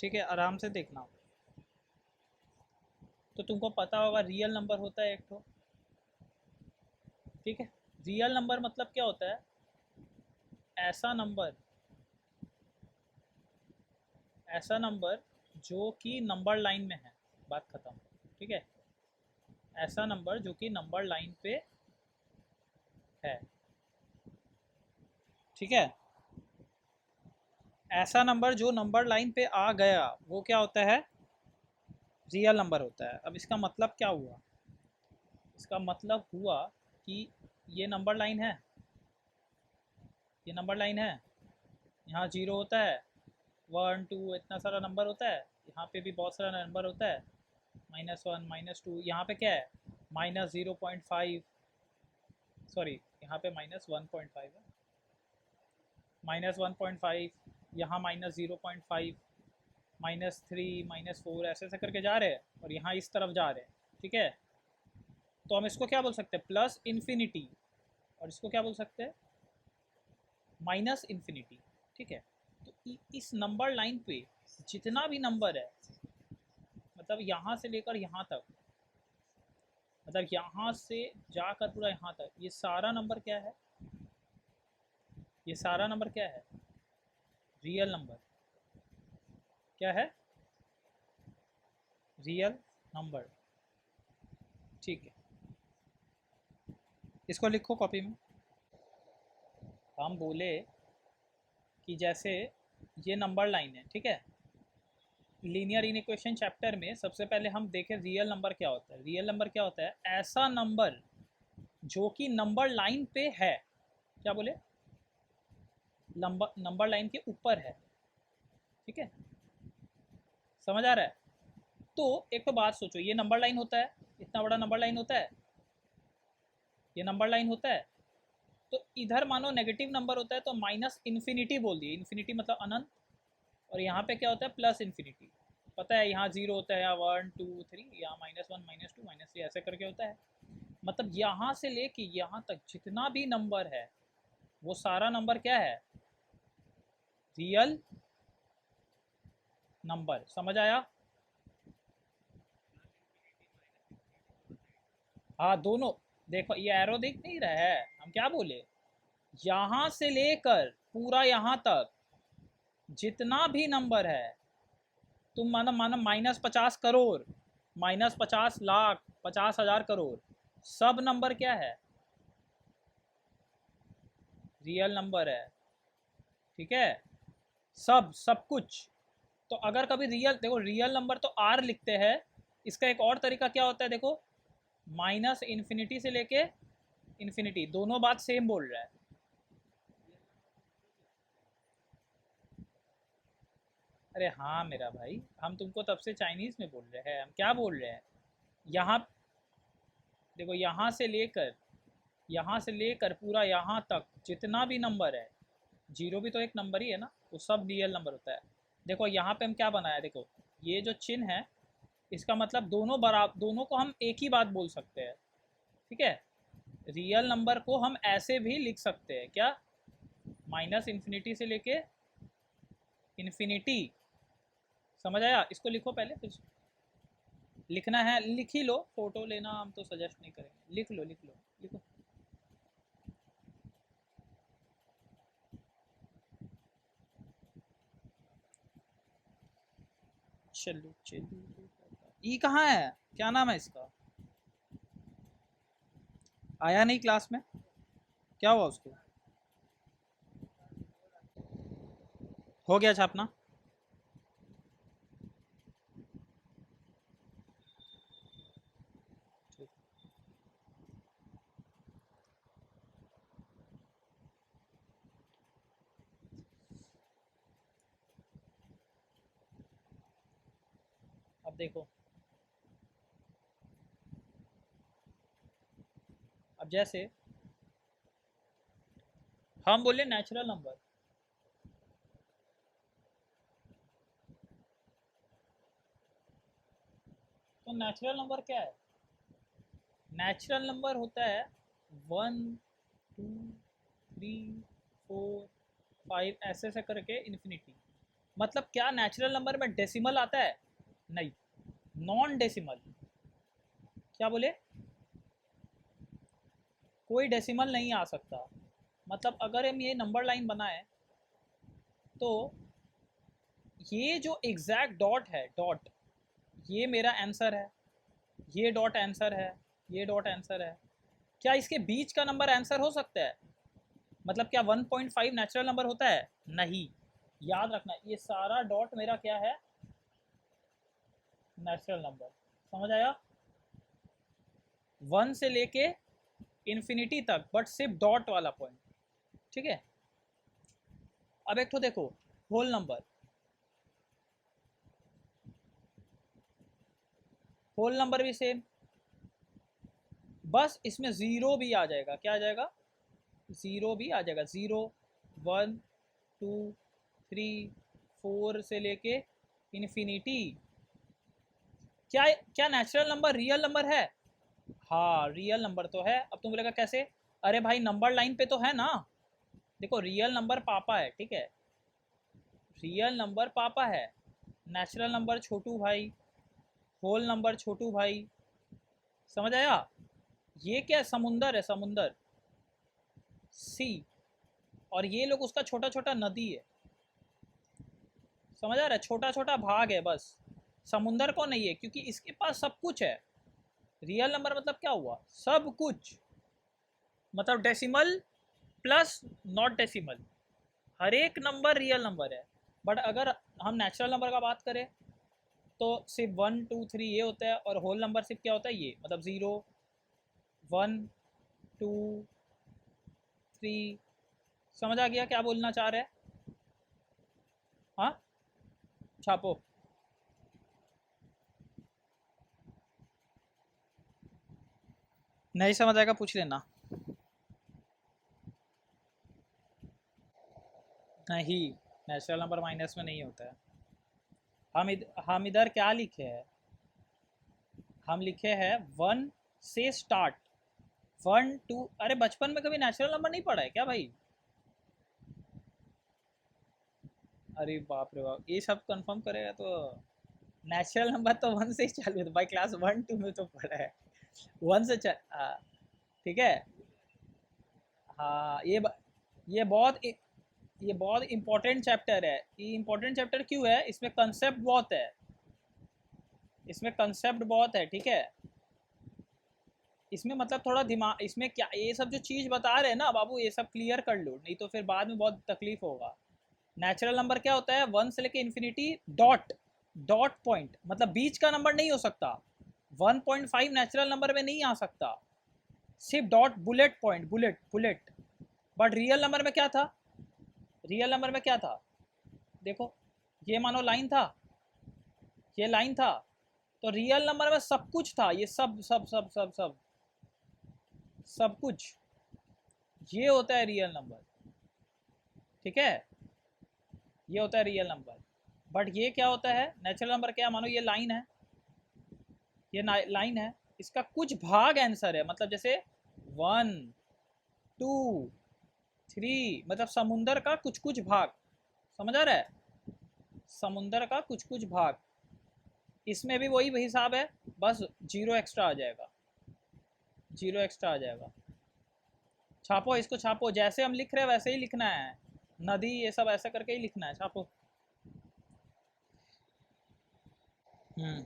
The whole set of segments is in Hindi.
ठीक है, आराम से देखना। तो तुमको पता होगा रियल नंबर होता है एक तो, ठीक है। रियल नंबर मतलब क्या होता है? ऐसा नंबर, ऐसा नंबर जो कि नंबर लाइन में है, बात खत्म, ठीक है। ऐसा नंबर जो कि नंबर लाइन पे है, ठीक है। ऐसा नंबर जो नंबर लाइन पे आ गया वो क्या होता है? रियल नंबर होता है। अब इसका मतलब क्या हुआ? इसका मतलब हुआ कि ये नंबर लाइन है, ये नंबर लाइन है, यहाँ जीरो होता है, वन टू इतना सारा नंबर होता है, यहाँ पे भी बहुत सारा नंबर होता है, माइनस वन माइनस टू, यहाँ पे क्या है? माइनस 0.5, सॉरी यहाँ पे -1.5 है, -1.5, यहाँ -0.5, -3, -4, ऐसे ऐसे करके जा रहे हैं और यहाँ इस तरफ जा रहे हैं, ठीक है। तो हम इसको क्या बोल सकते हैं? Plus infinity. और इसको क्या बोल सकते हैं? माइनस इन्फिनिटी, ठीक है। तो इस नंबर लाइन पे जितना भी नंबर है, मतलब यहाँ से लेकर यहाँ तक, मतलब यहाँ से जाकर पूरा यहाँ तक, ये सारा नंबर क्या है? ये सारा नंबर क्या है? Real number. क्या है? रियल नंबर, ठीक है। इसको लिखो कॉपी में। हम बोले कि जैसे ये नंबर लाइन है, ठीक है। लीनियर इनइक्वेशन चैप्टर में सबसे पहले हम देखें रियल नंबर क्या होता है। रियल नंबर क्या होता है? ऐसा नंबर जो कि नंबर लाइन पे है। क्या बोले? नंबर लाइन के ऊपर है, ठीक है। समझ आ रहा है? तो एक तो बात सोचो, ये नंबर लाइन होता है, इतना बड़ा नंबर लाइन होता है, ये नंबर लाइन होता है। तो इधर मानो नेगेटिव नंबर होता है तो माइनस इन्फिनिटी बोल दिए, इन्फिनिटी मतलब अनंत। और यहाँ पे क्या होता है? Plus infinity. पता है यहाँ जीरो होता है, यहाँ वन टू थ्री, यहाँ -1 -2 -3 ऐसे करके होता है। मतलब यहाँ से लेके यहाँ तक जितना भी नंबर है वो सारा नंबर क्या है? Real number. समझ आया? हाँ दोनों। देखो ये एरो दिख नहीं रहा है, हम क्या बोले? यहाँ से लेकर पूरा यहाँ तक जितना भी नंबर है, तुम मानो मानो -50 करोड़, -50 लाख, 50,000 करोड़, सब नंबर क्या है? रियल नंबर है, ठीक है। सब सब कुछ। तो अगर कभी रियल, देखो रियल नंबर तो आर लिखते हैं, इसका एक और तरीका क्या होता है देखो, माइनस इन्फिनिटी से लेके इन्फिनिटी, दोनों बात सेम बोल रहा है। अरे हाँ मेरा भाई, हम तुमको तब से चाइनीज़ में बोल रहे हैं। हम क्या बोल रहे हैं? यहाँ देखो, यहाँ से लेकर पूरा यहाँ तक जितना भी नंबर है, जीरो भी तो एक नंबर ही है ना, वो सब रियल नंबर होता है। देखो यहाँ पे हम क्या बनाया, देखो ये जो चिन्ह है, इसका मतलब दोनों बराबर, दोनों को हम एक ही बात बोल सकते हैं, ठीक है। रियल नंबर को हम ऐसे भी लिख सकते हैं, क्या? माइनस इन्फिनिटी से लेके इन्फिनिटी। समझ आया? इसको लिखो पहले, फिर लिखना है लिख ही लो, फोटो लेना हम तो सजेस्ट नहीं करेंगे, लिख लो लिख लो, लिखो। चलो चलो, ई कहाँ है? क्या नाम है इसका? आया नहीं क्लास में? क्या हुआ उसको? हो गया छापना? ठीक। अब देखो, अब जैसे हम बोले नेचुरल नंबर, तो नेचुरल नंबर क्या है? नेचुरल नंबर होता है 1 2 3 4 5 ऐसे ऐसे करके इन्फिनिटी। मतलब क्या नेचुरल नंबर में डेसिमल आता है? नहीं, नॉन डेसिमल। क्या बोले? कोई डेसिमल नहीं आ सकता। मतलब अगर हम ये नंबर लाइन बनाए तो ये जो एग्जैक्ट डॉट है, डॉट, ये मेरा आंसर है, ये डॉट आंसर है, ये डॉट आंसर है। क्या इसके बीच का नंबर आंसर हो सकता है? मतलब क्या 1.5 नेचुरल नंबर होता है? नहीं। याद रखना ये सारा डॉट मेरा क्या है? Natural number. समझ आया? 1 से लेके इन्फिनिटी तक, बट सिर्फ डॉट वाला पॉइंट। ठीक है। अब एक तो देखो, होल नंबर, होल नंबर भी सेम, बस इसमें ज़ीरो भी आ जाएगा। क्या आ जाएगा? ज़ीरो भी आ जाएगा। 0, 1, 2, 3, 4 से लेके इन्फिनिटी। क्या क्या नेचुरल नंबर रियल नंबर है? हाँ, रियल नंबर तो है। अब तुम बोलेगा कैसे? अरे भाई नंबर लाइन पे तो है ना। देखो, रियल नंबर पापा है, ठीक है, रियल नंबर पापा है, नेचुरल नंबर छोटू भाई, होल नंबर छोटू भाई। समझ आया? ये क्या है? समुंदर है, समुंदर, सी। और ये लोग उसका छोटा छोटा नदी है। समझ आ रहा है? छोटा छोटा भाग है बस। समुंदर को नहीं है, क्योंकि इसके पास सब कुछ है। रियल नंबर मतलब क्या हुआ? सब कुछ। मतलब डेसिमल प्लस नॉट डेसिमल, हर एक नंबर रियल नंबर है। बट अगर हम नेचुरल नंबर का बात करें तो सिर्फ 1, 2, 3 ये होता है, और होल नंबर सिर्फ क्या होता है? ये मतलब 0, 1, 2, 3। समझ आ गया क्या बोलना चाह रहे हैं? हाँ, छापो। नहीं समझ आएगा पूछ लेना। नहीं, नेचुरल नंबर माइनस में नहीं होता है। हम इधर क्या लिखे हैं? हम लिखे हैं 1 से स्टार्ट, 1, 2। अरे बचपन में कभी नेचुरल नंबर नहीं पढ़ा है क्या भाई? अरे बाप रे बाप, ये सब कंफर्म करेगा तो नेचुरल नंबर तो 1 से ही चालू है। तो भाई क्लास 1, 2 में तो पढ़ा है। 1 से हाँ, ठीक है। हाँ, ये बहुत इंपॉर्टेंट चैप्टर है। ये इंपॉर्टेंट चैप्टर क्यों है? इसमें कंसेप्ट बहुत है, इसमें कंसेप्ट बहुत है, ठीक है। इसमें मतलब थोड़ा दिमाग, इसमें क्या ये सब जो चीज़ बता रहे हैं ना बाबू, ये सब क्लियर कर लो, नहीं तो फिर बाद में बहुत तकलीफ होगा। नेचुरल नंबर क्या होता है? 1 से लेके इन्फिनिटी, डॉट, डॉट पॉइंट, मतलब बीच का नंबर नहीं हो सकता। 1.5 नेचुरल नंबर में नहीं आ सकता, सिर्फ dot, bullet point, bullet bullet. But real number में क्या था? रियल नंबर में क्या था? देखो, ये मानो लाइन था, ये लाइन था, तो रियल नंबर में सब कुछ था। ये सब सब सब सब सब सब कुछ, ये होता है रियल नंबर, ठीक है। ये होता है रियल नंबर। बट ये क्या होता है? नेचुरल नंबर क्या? मानो ये लाइन है, ये लाइन है, इसका कुछ भाग आंसर है। मतलब जैसे 1, 2, 3, मतलब समुंदर का कुछ कुछ भाग। समझ आ रहा है? समुंदर का कुछ कुछ भाग। इसमें भी वही हिसाब है, बस जीरो एक्स्ट्रा आ जाएगा, जीरो एक्स्ट्रा आ जाएगा। छापो इसको, छापो। जैसे हम लिख रहे हैं वैसे ही लिखना है, नदी ये सब ऐसा करके ही लिखना है। छापो। हम्म,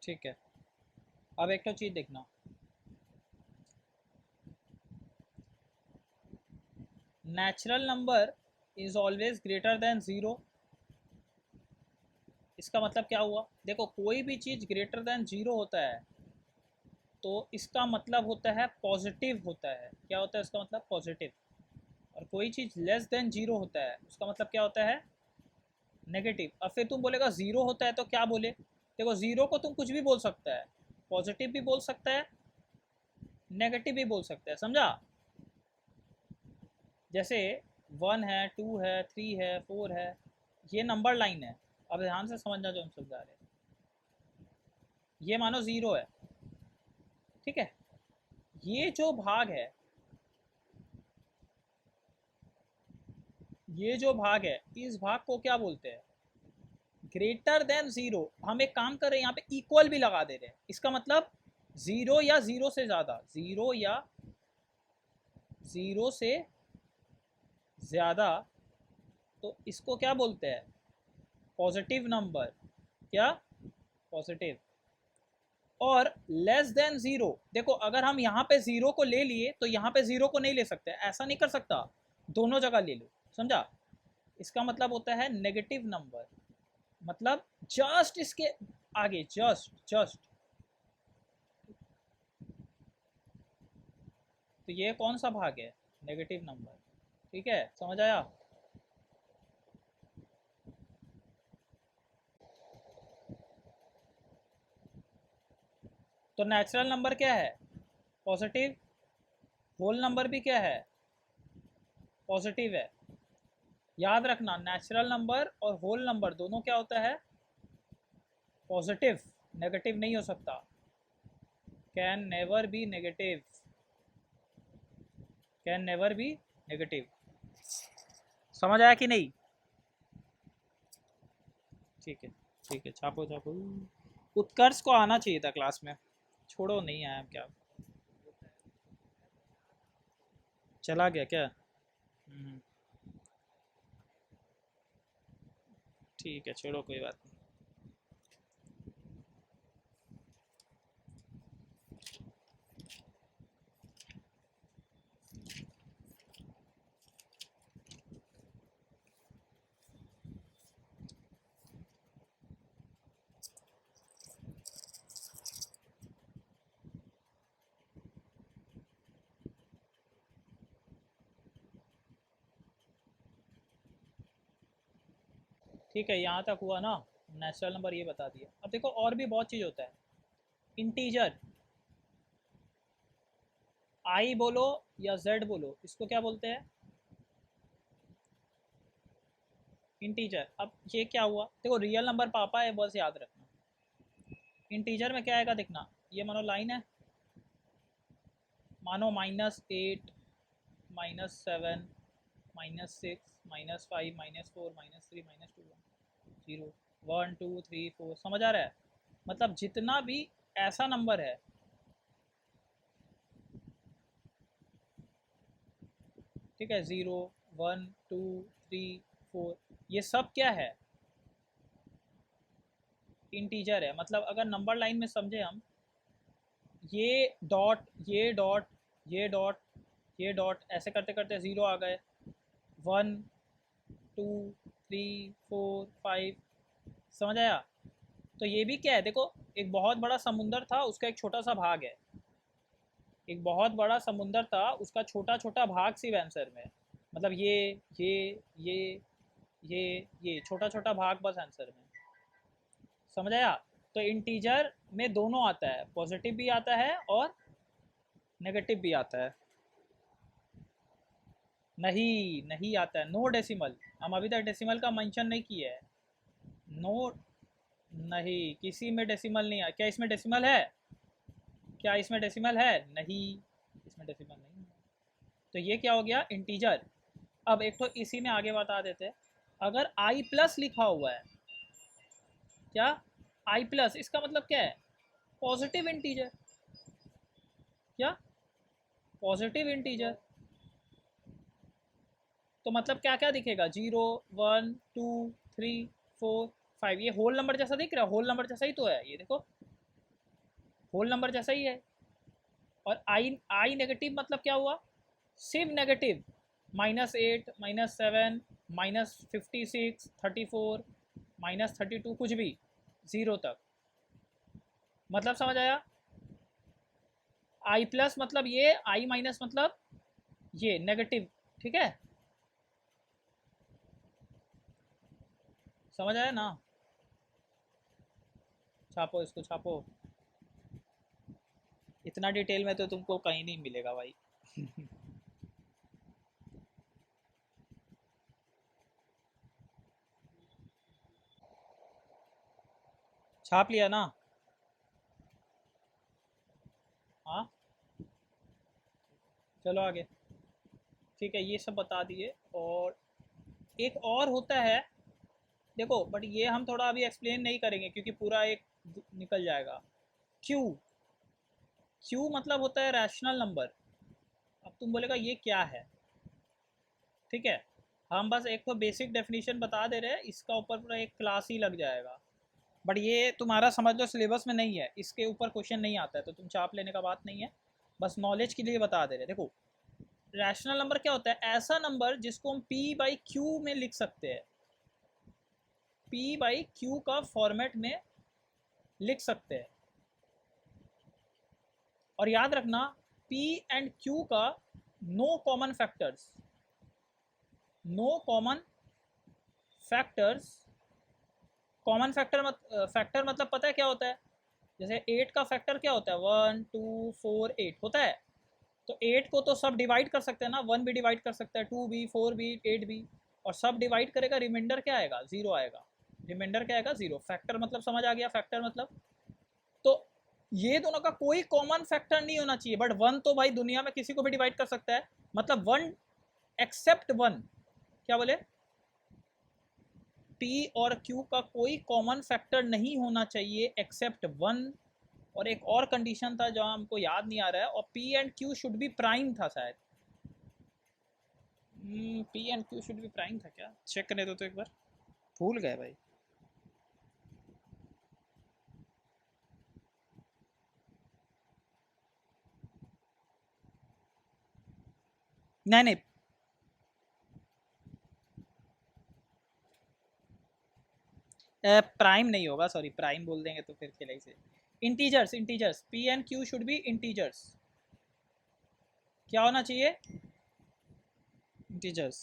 ठीक है। अब एक तो चीज़ देखना, natural number is always greater than zero. इसका मतलब क्या हुआ? देखो, कोई भी चीज़ ग्रेटर देन ज़ीरो होता है तो इसका मतलब होता है पॉजिटिव होता है। क्या होता है इसका मतलब? पॉजिटिव। और कोई चीज़ लेस देन जीरो होता है, उसका मतलब क्या होता है? नेगेटिव। अब फिर तुम बोलेगा ज़ीरो होता है तो क्या बोले? देखो, ज़ीरो को तुम कुछ भी बोल सकता है, पॉजिटिव भी बोल सकता है, नेगेटिव भी बोल सकता है। समझा? जैसे 1 है, 2 है, 3 है, 4 है, ये नंबर लाइन है। अब ध्यान से समझना जो हम समझा रहे हैं। ये मानो ज़ीरो है, ठीक है, ये जो भाग है, ये जो भाग है, इस भाग को क्या बोलते हैं? Greater than zero. हम एक काम कर रहे हैं, यहाँ पे इक्वल भी लगा दे रहे हैं। इसका मतलब जीरो या जीरो से ज्यादा, जीरो या जीरो से ज्यादा, तो इसको क्या बोलते हैं? Positive number. क्या? पॉजिटिव। और लेस देन जीरो, देखो अगर हम यहाँ पे जीरो को ले लिए तो यहाँ पे जीरो को नहीं ले सकते, ऐसा नहीं कर सकता, दोनों जगह ले लो, समझा? इसका मतलब होता है नेगेटिव नंबर, मतलब जस्ट इसके आगे, जस्ट जस्ट। तो ये कौन सा भाग है? Negative number. ठीक है, समझ आया? तो नेचुरल नंबर क्या है? पॉजिटिव। होल नंबर भी क्या है? पॉजिटिव है। याद रखना, नेचुरल नंबर और होल नंबर दोनों क्या होता है? पॉजिटिव। नेगेटिव नहीं हो सकता, can never be negative, can never be negative. समझ आया कि नहीं? ठीक है, ठीक है, छापो छापो। उत्कर्ष को आना चाहिए था क्लास में, छोड़ो, नहीं आया क्या? चला गया क्या? ठीक है, छोड़ो, कोई बात नहीं। ठीक है, यहाँ तक हुआ ना? नेचुरल नंबर ये बता दिया। अब देखो और भी बहुत चीज़ होता है। इंटीजर, आई बोलो या जेड बोलो, इसको क्या बोलते हैं? इंटीजर। अब ये क्या हुआ? देखो रियल नंबर पापा है, बस याद रखना। इंटीजर में क्या आएगा देखना, ये मानो लाइन है, मानो -8, -7, -6, -5, -4, -3, -2, 0, 1 2 3 4। समझ आ रहा है? मतलब जितना भी ऐसा नंबर है, ठीक है, 0 1 2 3 4, ये सब क्या है? इंटीजर है। मतलब अगर नंबर लाइन में समझे हम, ये डॉट, ये डॉट, ये डॉट, ये डॉट, ऐसे करते करते ज़ीरो आ गए, 1 2 3 4 5। समझ आया? तो ये भी क्या है देखो, एक बहुत बड़ा समुंदर था, उसका एक छोटा सा भाग है। एक बहुत बड़ा समुंदर था, उसका छोटा छोटा भाग सिर्फ आंसर में, मतलब ये ये ये ये छोटा छोटा भाग बस आंसर में। समझ आया? तो इंटीजर में दोनों आता है, पॉजिटिव भी आता है और नेगेटिव भी आता है। नहीं, नहीं आता है, नो डेसिमल। हम अभी तक डेसिमल का मेंशन नहीं किया है। नो, नहीं, किसी में डेसिमल नहीं है। क्या इसमें डेसिमल है? क्या इसमें डेसिमल है? नहीं, इसमें डेसिमल नहीं है। तो ये क्या हो गया? इंटीजर। अब एक तो इसी में आगे बता देते हैं, अगर आई प्लस लिखा हुआ है, क्या? आई प्लस, इसका मतलब क्या है? Positive integer. क्या? Positive integer. तो मतलब क्या क्या दिखेगा? 0 1 2 3 4 5। ये होल नंबर जैसा दिख रहा है, होल नंबर जैसा ही तो है, ये देखो, होल नंबर जैसा ही है। और आई, आई नेगेटिव मतलब क्या हुआ? सिर्फ नेगेटिव, -8 -7 -56 34 -32, कुछ भी, ज़ीरो तक। मतलब समझ आया? आई प्लस मतलब ये, आई माइनस मतलब ये नेगेटिव। ठीक है, समझ आया ना? छापो, इसको छापो। इतना डिटेल में तो तुमको कहीं नहीं मिलेगा भाई। छाप लिया ना? हाँ, चलो आगे। ठीक है, ये सब बता दिए। और एक और होता है, देखो, बट ये हम थोड़ा अभी एक्सप्लेन नहीं करेंगे क्योंकि पूरा एक निकल जाएगा। क्यू। क्यू मतलब होता है रैशनल नंबर। अब तुम बोलेगा ये क्या है। ठीक है, हम बस एक तो बेसिक डेफिनेशन बता दे रहे हैं, इसका ऊपर पूरा एक क्लास ही लग जाएगा। बट ये तुम्हारा समझ लो सिलेबस में नहीं है, इसके ऊपर क्वेश्चन नहीं आता है, तो तुम चाप लेने का बात नहीं है। बस नॉलेज के लिए बता दे रहे। देखो, रैशनल नंबर क्या होता है? ऐसा नंबर जिसको हम पी बाई क्यू में लिख सकते हैं, पी बाई क्यू का फॉर्मेट में लिख सकते हैं। और याद रखना, पी एंड क्यू का no common factors, no common factors. Common factor मतलब पता है क्या होता है? जैसे 8 का फैक्टर क्या होता है? 1 2 4 8 होता है। तो 8 को तो सब डिवाइड कर सकते हैं ना, 1 भी डिवाइड कर सकता है, 2 भी, 4 भी, 8 भी। और सब डिवाइड करेगा, रिमाइंडर क्या आएगा? 0 आएगा। रिमाइंडर क्या आएगा? 0। फैक्टर मतलब समझ आ गया? फैक्टर मतलब, तो ये दोनों का कोई कॉमन फैक्टर नहीं होना चाहिए। बट 1 तो भाई दुनिया में किसी को भी डिवाइड कर सकता है, मतलब 1 एक्सेप्ट 1। क्या बोले? पी और क्यू का कोई कॉमन फैक्टर नहीं होना चाहिए एक्सेप्ट 1। और एक और कंडीशन था जो हमको याद नहीं आ रहा है, और P and Q should be prime था शायद। P and Q should be prime था क्या? चेक करने दो तो एक बार, भूल गए भाई। नहीं नहीं, प्राइम नहीं होगा, सॉरी, प्राइम बोल देंगे तो फिर खिलाई से। Integers, integers, P and Q should be integers. क्या होना चाहिए? Integers.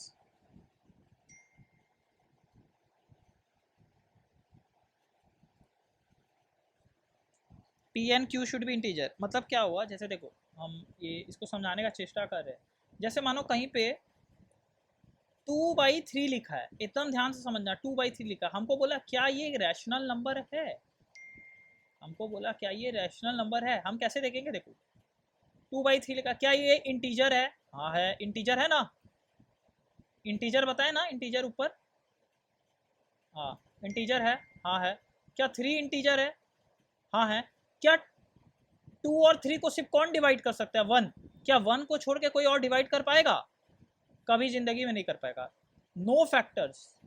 P and Q should be integer मतलब क्या हुआ? जैसे देखो, हम ये इसको समझाने का चेष्टा कर रहे हैं। जैसे मानो कहीं पे 2/3 लिखा है, एकदम ध्यान से समझना, 2/3 लिखा, हमको बोला क्या ये रैशनल नंबर है? हमको बोला क्या ये रैशनल नंबर है? हम कैसे देखेंगे? देखो, 2/3 लिखा, क्या ये इंटीजर है? हाँ है, इंटीजर है ना। इंटीजर बताए ना, इंटीजर ऊपर। हाँ, इंटीजर है। हाँ है। क्या 3 इंटीजर है? हाँ है। क्या 2 और 3 को सिर्फ कौन डिवाइड कर सकता है? 1। क्या 1 को छोड़ के कोई और डिवाइड कर पाएगा? कभी जिंदगी में नहीं कर पाएगा। नो फैक्टर्स,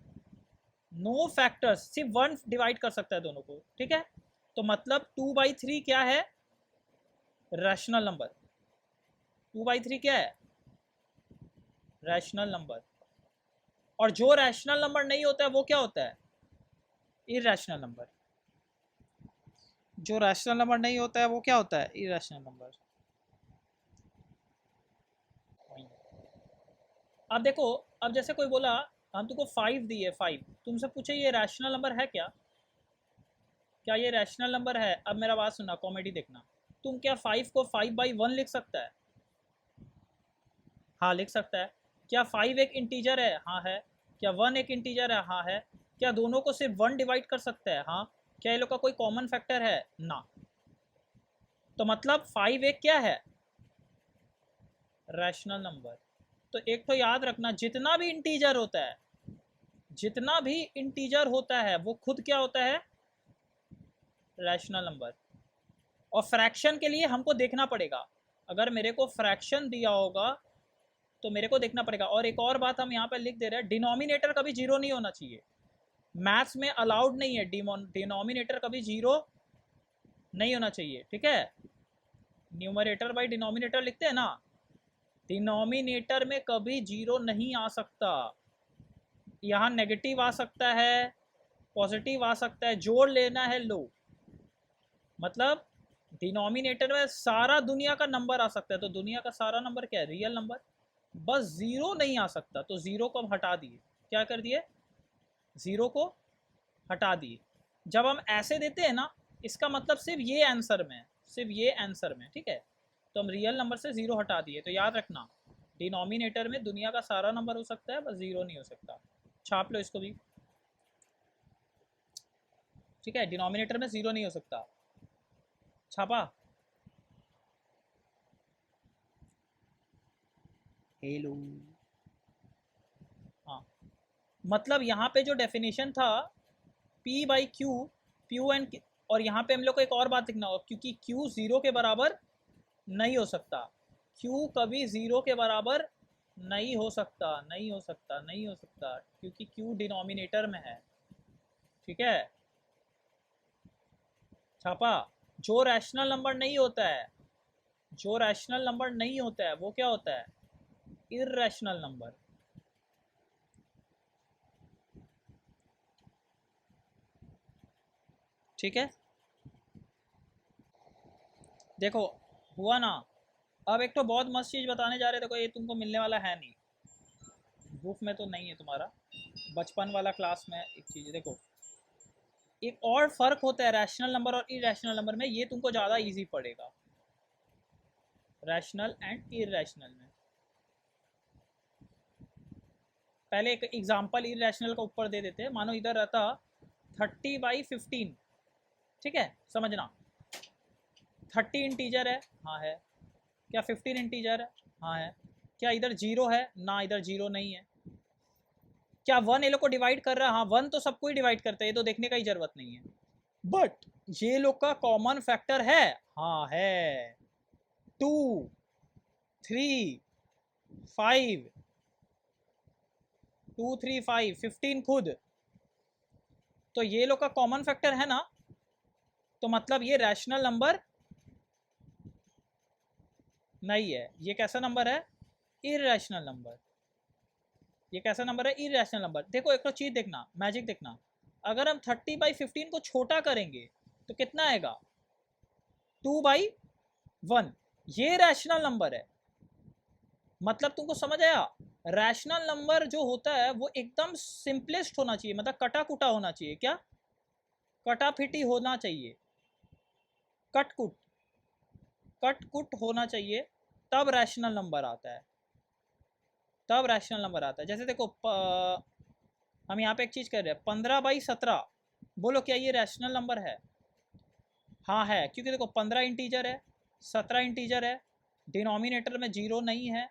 नो फैक्टर्स, सिर्फ 1 डिवाइड कर सकता है दोनों को। ठीक है, तो मतलब 2/3 क्या है? Rational number. 2/3 क्या है? Rational number. और जो रैशनल नंबर नहीं होता है वो क्या होता है? Irrational number. जो रैशनल नंबर नहीं होता है वो क्या होता है? Irrational number. अब देखो, अब जैसे कोई बोला हम तुमको 5 दिए, 5, तुमसे पूछे ये रैशनल नंबर है क्या? क्या ये रैशनल नंबर है? अब मेरा बात सुनना, कॉमेडी देखना। तुम क्या 5 को 5/1 लिख सकता है? हाँ लिख सकता है। क्या 5 एक इंटीजर है? हाँ है। क्या 1 एक इंटीजर है? हाँ है। क्या दोनों को सिर्फ 1 डिवाइड कर सकता है? हाँ। क्या ये लोग का कोई कॉमन फैक्टर है? ना। तो मतलब 5 एक क्या है? Rational number. तो एक तो याद रखना, जितना भी इंटीजर होता है, जितना भी इंटीजर होता है वो खुद क्या होता है? Rational number. और फ्रैक्शन के लिए हमको देखना पड़ेगा, अगर मेरे को फ्रैक्शन दिया होगा तो मेरे को देखना पड़ेगा। और एक और बात हम यहाँ पे लिख दे रहे हैं, डिनोमिनेटर कभी जीरो नहीं होना चाहिए। मैथ्स में अलाउड नहीं है डिनोमिनेटर कभी जीरो नहीं होना चाहिए। ठीक है, न्यूमरेटर बाई डिनोमिनेटर लिखते हैं ना, डिनोमिनेटर में कभी जीरो नहीं आ सकता। यहाँ नेगेटिव आ सकता है, पॉजिटिव आ सकता है, जोड़ लेना है लो। मतलब डिनोमिनेटर में सारा दुनिया का नंबर आ सकता है, तो दुनिया का सारा नंबर क्या है? Real number. बस ज़ीरो नहीं आ सकता, तो ज़ीरो को हम हटा दिए। क्या कर दिए? ज़ीरो को हटा दिए। जब हम ऐसे देते हैं ना, इसका मतलब सिर्फ ये आंसर में, सिर्फ ये आंसर में। ठीक है, तो हम रियल नंबर से ज़ीरो हटा दिए। तो याद रखना, डिनोमिनेटर में दुनिया का सारा नंबर हो सकता है, बस ज़ीरो नहीं हो सकता। छाप लो इसको भी। ठीक है, डिनोमिनेटर में ज़ीरो नहीं हो सकता। छापा? हेलो। हाँ, मतलब यहाँ पे जो डेफिनेशन था P by Q, Q and, और यहाँ पे हम लोग को एक और बात लिखना होगा, क्योंकि Q 0 के बराबर नहीं हो सकता, Q कभी 0 के बराबर नहीं हो सकता, नहीं हो सकता, नहीं हो सकता, क्योंकि Q डिनोमिनेटर में है। ठीक है, छापा। जो रैशनल नंबर नहीं होता है, जो रैशनल नंबर नहीं होता है वो क्या होता है? Irrational number. ठीक है, देखो हुआ ना। अब एक तो बहुत मस्त चीज़ बताने जा रहे थे, देखो ये तुमको मिलने वाला है नहीं, बुक में तो नहीं है तुम्हारा, बचपन वाला क्लास में एक चीज़ देखो, एक और फ़र्क होता है रैशनल नंबर और इरेशनल नंबर में, ये तुमको ज़्यादा इजी पड़ेगा, रैशनल एंड इरेशनल में। पहले एक एग्जांपल इरेशनल का ऊपर दे देते हैं, मानो इधर रहता 30/15, ठीक है, समझना 30 इंटीजर है, हाँ है। क्या 15 इंटीजर है? हाँ है। क्या इधर जीरो है? ना, इधर जीरो नहीं है। क्या 1 ये लोग को डिवाइड कर रहा है? हाँ, 1 तो सबको ही डिवाइड करता है, ये तो देखने का ही जरूरत नहीं है। बट ये लोग का कॉमन फैक्टर है, हाँ है, 2, 3, 5, 2, 3, 5, 15 खुद, तो ये लोग का कॉमन फैक्टर है ना, तो मतलब ये रैशनल नंबर नहीं है। ये कैसा नंबर है? Irrational number. ये कैसा नंबर है? Irrational number. देखो एक तो चीज़ देखना, मैजिक देखना, अगर हम 30/15 को छोटा करेंगे तो कितना आएगा? 2/1। ये रैशनल नंबर है, मतलब तुमको समझ आया? रैशनल नंबर जो होता है वो एकदम सिंपलेस्ट होना चाहिए, मतलब कटा कुटा होना चाहिए। क्या? कटा फिटी होना चाहिए, कट कुट, कट कुट होना चाहिए, तब रैशनल नंबर आता है, तब रैशनल नंबर आता है। जैसे देखो हम यहाँ पे एक चीज़ कर रहे हैं, 15/17, बोलो क्या ये रैशनल नंबर है? हाँ है, क्योंकि देखो 15 इंटीजर है, 17 इंटीजर है, डिनोमिनेटर में जीरो नहीं है,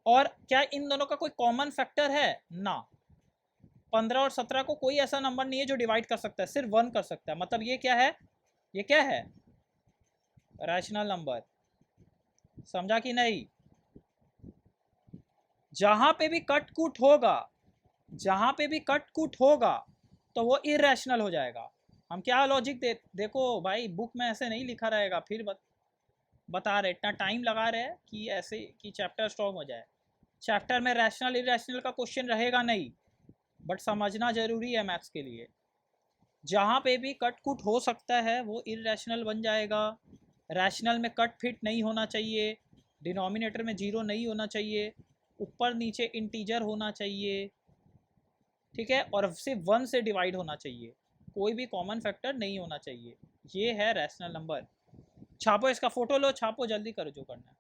और क्या इन दोनों का कोई कॉमन फैक्टर है? ना, 15 और 17 को कोई ऐसा नंबर नहीं है जो डिवाइड कर सकता है, सिर्फ 1 कर सकता है, मतलब ये क्या है? ये क्या है? Rational number. समझा कि नहीं? जहां पे भी कट कूट होगा, जहां पे भी कट कूट होगा तो वो इरेशनल हो जाएगा। हम क्या लॉजिक देखो भाई, बुक में ऐसे नहीं लिखा रहेगा, फिर बता रहे, इतना टाइम लगा रहे हैं कि ऐसे कि चैप्टर स्ट्रॉन्ग हो जाए। चैप्टर में रैशनल इरेशनल का क्वेश्चन रहेगा नहीं, बट समझना जरूरी है मैथ्स के लिए। जहाँ पे भी कट कुट हो सकता है वो इरेशनल बन जाएगा। रैशनल में कट फिट नहीं होना चाहिए, डिनोमिनेटर में जीरो नहीं होना चाहिए, ऊपर नीचे इंटीजर होना चाहिए, ठीक है, और सिर्फ 1 से डिवाइड होना चाहिए, कोई भी कॉमन फैक्टर नहीं होना चाहिए। ये है रैशनल नंबर। छापो, इसका फोटो लो, छापो, जल्दी करो जो करना है।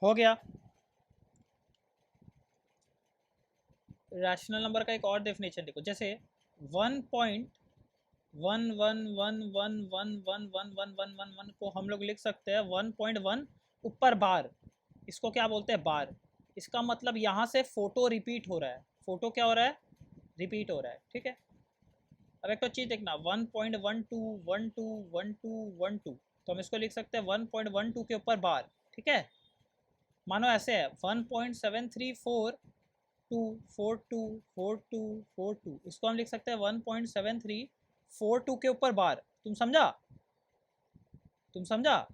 हो गया। रैशनल नंबर का एक और डेफिनेशन देखो, जैसे 1.1111111111 को हम लोग लिख सकते हैं 1.1 ऊपर बार, इसको क्या बोलते हैं? बार। इसका मतलब यहाँ से फोटो रिपीट हो रहा है, फोटो क्या हो रहा है? रिपीट हो रहा है, ठीक है। अब एक तो चीज़ देखना, 1.12121212, तो हम इसको लिख सकते हैं 1.12 के ऊपर बार, ठीक है। मानो ऐसे है 1.7342424242, इसको हम लिख सकते हैं 1.7342 के ऊपर बार। तुम समझा? तुम समझा?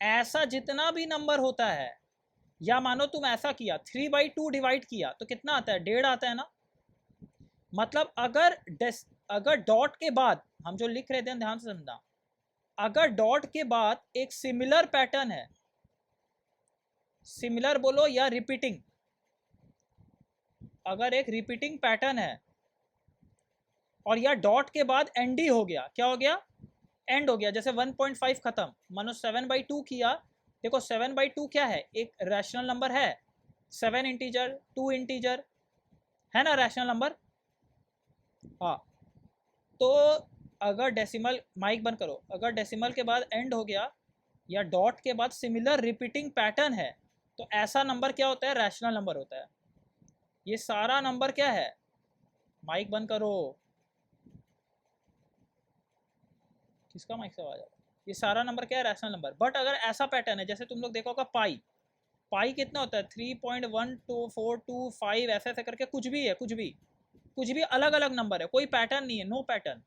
ऐसा जितना भी नंबर होता है, या मानो तुम ऐसा किया 3/2 डिवाइड किया तो कितना आता है? 1.5 आता है ना। मतलब अगर डॉट के बाद, हम जो लिख रहे थे ध्यान से समझना, अगर डॉट के बाद एक सिमिलर पैटर्न है, सिमिलर बोलो या रिपीटिंग, अगर एक रिपीटिंग पैटर्न है और या डॉट के बाद एंड हो गया, क्या हो गया? एंड हो गया। जैसे 1.5 खत्म, मानो 7/2 किया, देखो 7/2 क्या है? एक रैशनल नंबर है, 7 इंटीजर, 2 इंटीजर, है ना रैशनल नंबर? हाँ, तो अगर डेसिमल, माइक बंद करो, अगर डेसिमल के बाद एंड हो गया या डॉट के बाद सिमिलर रिपीटिंग पैटर्न है तो ऐसा नंबर क्या होता है? रैशनल नंबर होता है। ये सारा नंबर क्या है? माइक बंद करो, किसका माइक से आवाज आ रहा है? ये सारा नंबर क्या है? Rational number. बट अगर ऐसा पैटर्न है, जैसे तुम लोग देखो होगा पाई, पाई कितना होता है? 3.1425 ऐसे ऐसे करके कुछ भी है, कुछ भी अलग अलग नंबर है, कोई पैटर्न नहीं है, नो पैटर्न,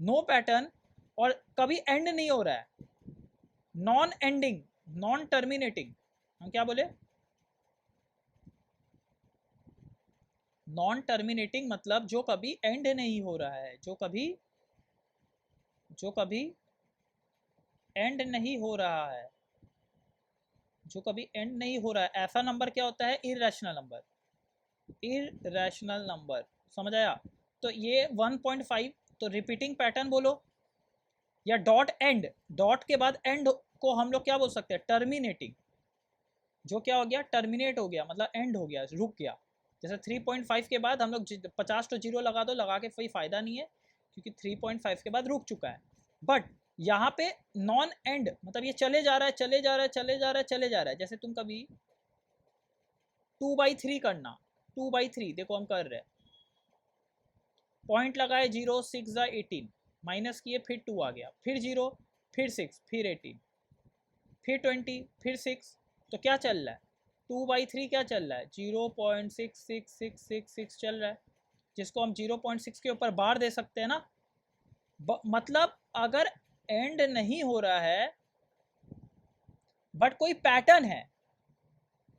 नो पैटर्न, और कभी एंड नहीं हो रहा है, नॉन एंडिंग, नॉन टर्मिनेटिंग। हम क्या बोले? नॉन टर्मिनेटिंग मतलब जो कभी एंड नहीं हो रहा है, जो कभी एंड नहीं हो रहा है, जो कभी एंड नहीं हो रहा है, ऐसा नंबर क्या होता है? Irrational number, irrational number. समझ आया? तो ये 1.5 तो रिपीटिंग पैटर्न बोलो, या डॉट एंड, डॉट के बाद एंड को हम लोग क्या बोल सकते हैं? टर्मिनेटिंग। जो क्या हो गया? टर्मिनेट हो गया, मतलब एंड हो गया, रुक गया। जैसे 3.5 के बाद हम लोग 50 तो जीरो लगा दो, लगा के कोई फ़ायदा नहीं है क्योंकि 3.5 के बाद रुक चुका है। बट यहाँ पे नॉन एंड मतलब ये चले जा रहा है, चले जा रहा है, चले जा रहा है, चले जा रहा है। जैसे तुम कभी 2/3 करना, 2/3 देखो हम कर रहे हैं, पॉइंट लगाए 0, 6 ज़ा 18, माइनस किए, फिर 2 आ गया, फिर 0, फिर 6, फिर 18, फिर 20, फिर 6, तो क्या चल रहा है? 2/3 क्या चल रहा है? 0.666666 चल रहा है, जिसको हम 0.6 के ऊपर बार दे सकते हैं ना। मतलब अगर एंड नहीं हो रहा है बट कोई पैटर्न है,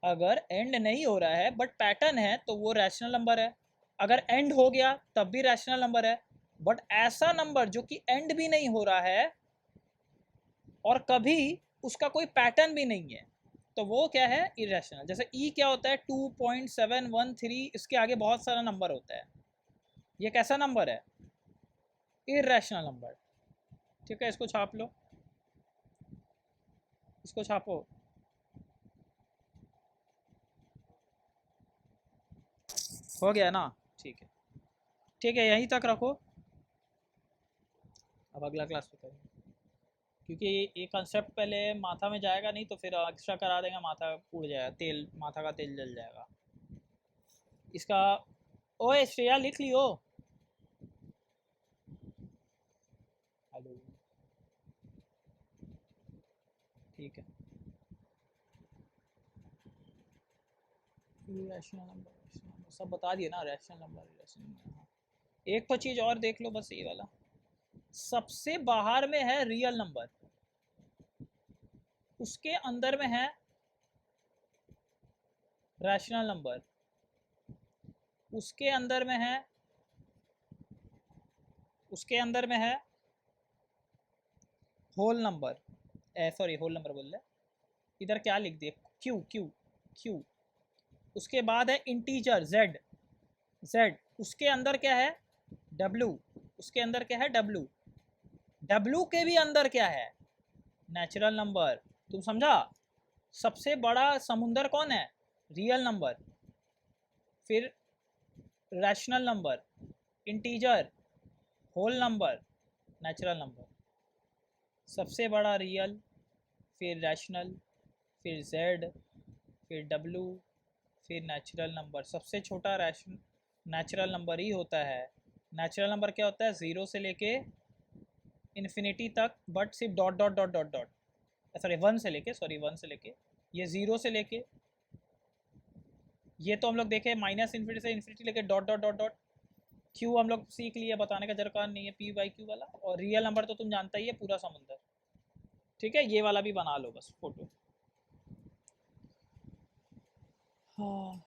अगर एंड नहीं हो रहा है बट पैटर्न है तो वो रैशनल नंबर है। अगर एंड हो गया तब भी रैशनल नंबर है। बट ऐसा नंबर जो कि एंड भी नहीं हो रहा है और कभी उसका कोई पैटर्न भी नहीं है, तो वो क्या है? इरेशनल। जैसे ई क्या होता है? 2.713, इसके आगे बहुत सारा नंबर होता है, ये कैसा नंबर है? Irrational number. ठीक है, इसको छाप लो, इसको छापो। हो गया ना? ठीक है, ठीक है, यहीं तक रखो, अब अगला क्लास में करेंगे, क्योंकि ये कंसेप्ट पहले माथा में जाएगा नहीं तो फिर एक्स्ट्रा करा देंगे, माथा उड़ जाएगा, तेल, माथा का तेल जल जाएगा इसका। ओए श्रेया लिख लियो। हेलो, ठीक है। रैशनल नंबर सब बता दिए ना, रैशनल नंबर। एक तो चीज़ और देख लो बस, ये वाला सबसे बाहर में है रियल नंबर, उसके अंदर में है रैशनल नंबर, उसके अंदर में है, उसके अंदर में है whole number, sorry whole number बोल रहे, इधर क्या लिख दिए? Q, Q, Q. उसके बाद है इंटीजर जेड, जेड। उसके अंदर क्या है? डब्लू। उसके अंदर क्या है? डब्लू। डब्लू के भी अंदर क्या है? Natural number. तुम समझा? सबसे बड़ा समुंदर कौन है? रियल नंबर, फिर rational number, integer, whole number, natural number. सबसे बड़ा रियल, फिर रैशनल, फिर जेड, फिर डब्लू, फिर नेचुरल नंबर। सबसे छोटा रैशन नेचुरल नंबर ही होता है। नेचुरल नंबर क्या होता है? ज़ीरो से लेके इन्फिनिटी तक, बट सिर्फ dot dot dot dot dot, sorry one से लेके, सॉरी वन से लेके, ये ज़ीरो से लेके, ये तो हम लोग देखे माइनस इन्फिनिटी से इन्फिनिटी लेके dot dot dot dot. Q हम लोग सीख लिए, बताने का दरकार नहीं है, पी बाई क्यू वाला। और रियल नंबर तो तुम जानता ही है, पूरा समुंदर। ठीक है, ये वाला भी बना लो बस फोटो। हाँ।